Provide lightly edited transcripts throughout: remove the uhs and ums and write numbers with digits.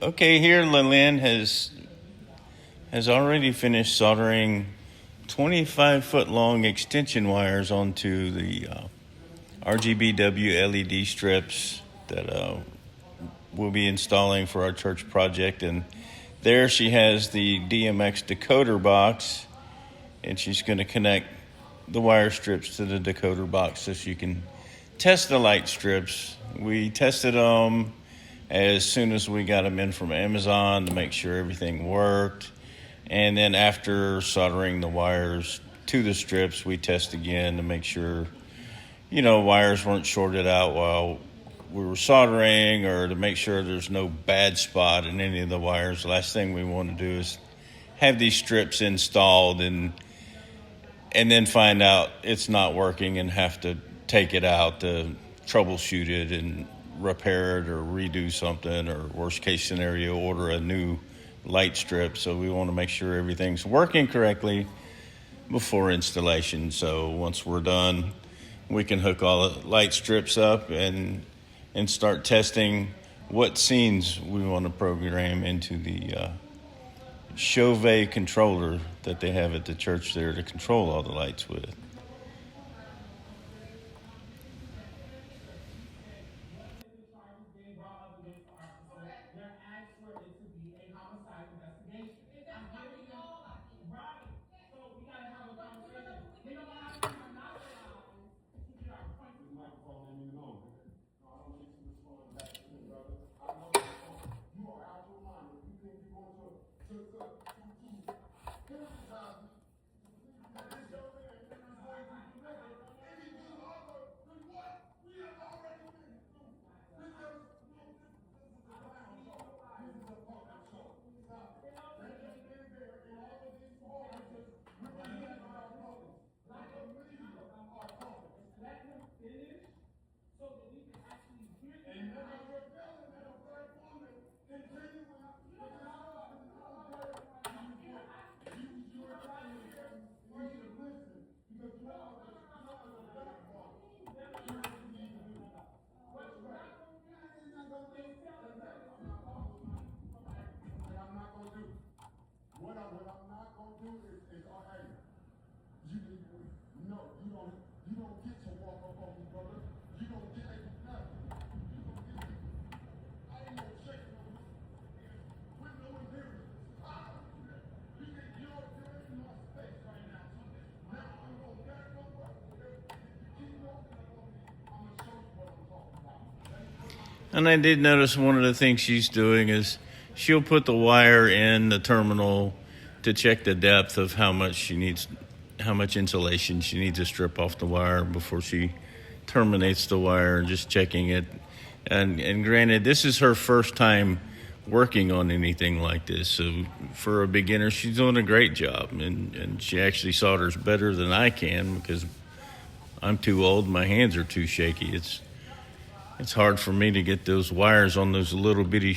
Okay, here Lillian has already finished soldering 25-foot long extension wires onto the RGBW LED strips that we'll be installing for our church project. And there she has the DMX decoder box, and she's going to connect the wire strips to the decoder box so she can test the light strips. We tested them as soon as we got them in from Amazon to make sure everything worked. And then after soldering the wires to the strips, we test again to make sure, wires weren't shorted out while we were soldering, or to make sure there's no bad spot in any of the wires. The last thing we want to do is have these strips installed and then find out it's not working and have to take it out to troubleshoot it and repair it or redo something, or worst case scenario, order a new light strip. So we want to make sure everything's working correctly before installation. So once we're done, we can hook all the light strips up and start testing what scenes we want to program into the Chauvet controller that they have at the church there to control all the lights with. And I did notice one of the things she's doing is she'll put the wire in the terminal to check the depth of how much insulation she needs to strip off the wire before she terminates the wire, just checking it. And granted, this is her first time working on anything like this. So for a beginner, she's doing a great job. And she actually solders better than I can because I'm too old. My hands are too shaky. It's hard for me to get those wires on those little bitty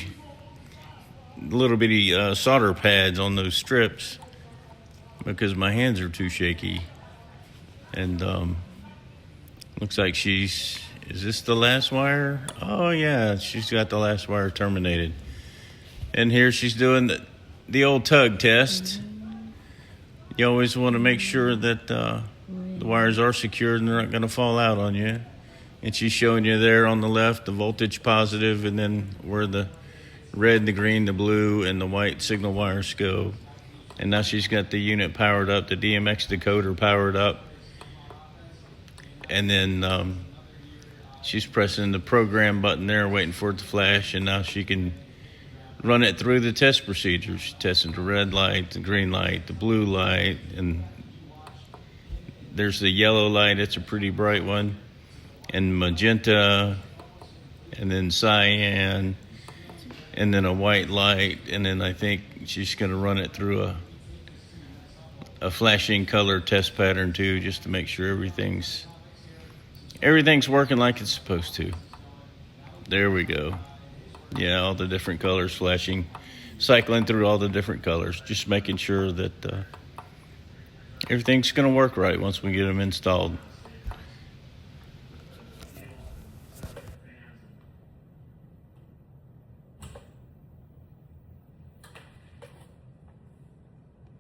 solder pads on those strips because my hands are too shaky. And looks like is this the last wire? Oh yeah, she's got the last wire terminated. And here she's doing the old tug test. You always want to make sure that the wires are secured and they're not going to fall out on you. And she's showing you there on the left the voltage positive, and then where the red, the green, the blue, and the white signal wires go. And now she's got the unit powered up, the DMX decoder powered up. And then she's pressing the program button there, waiting for it to flash, and now she can run it through the test procedures. She's testing the red light, the green light, the blue light, and there's the yellow light. It's a pretty bright one. And magenta, and then cyan, and then a white light, and then I think she's going to run it through a flashing color test pattern too, just to make sure everything's working like it's supposed to. There we go. Yeah, all the different colors flashing, cycling through all the different colors, just making sure that everything's going to work right once we get them installed.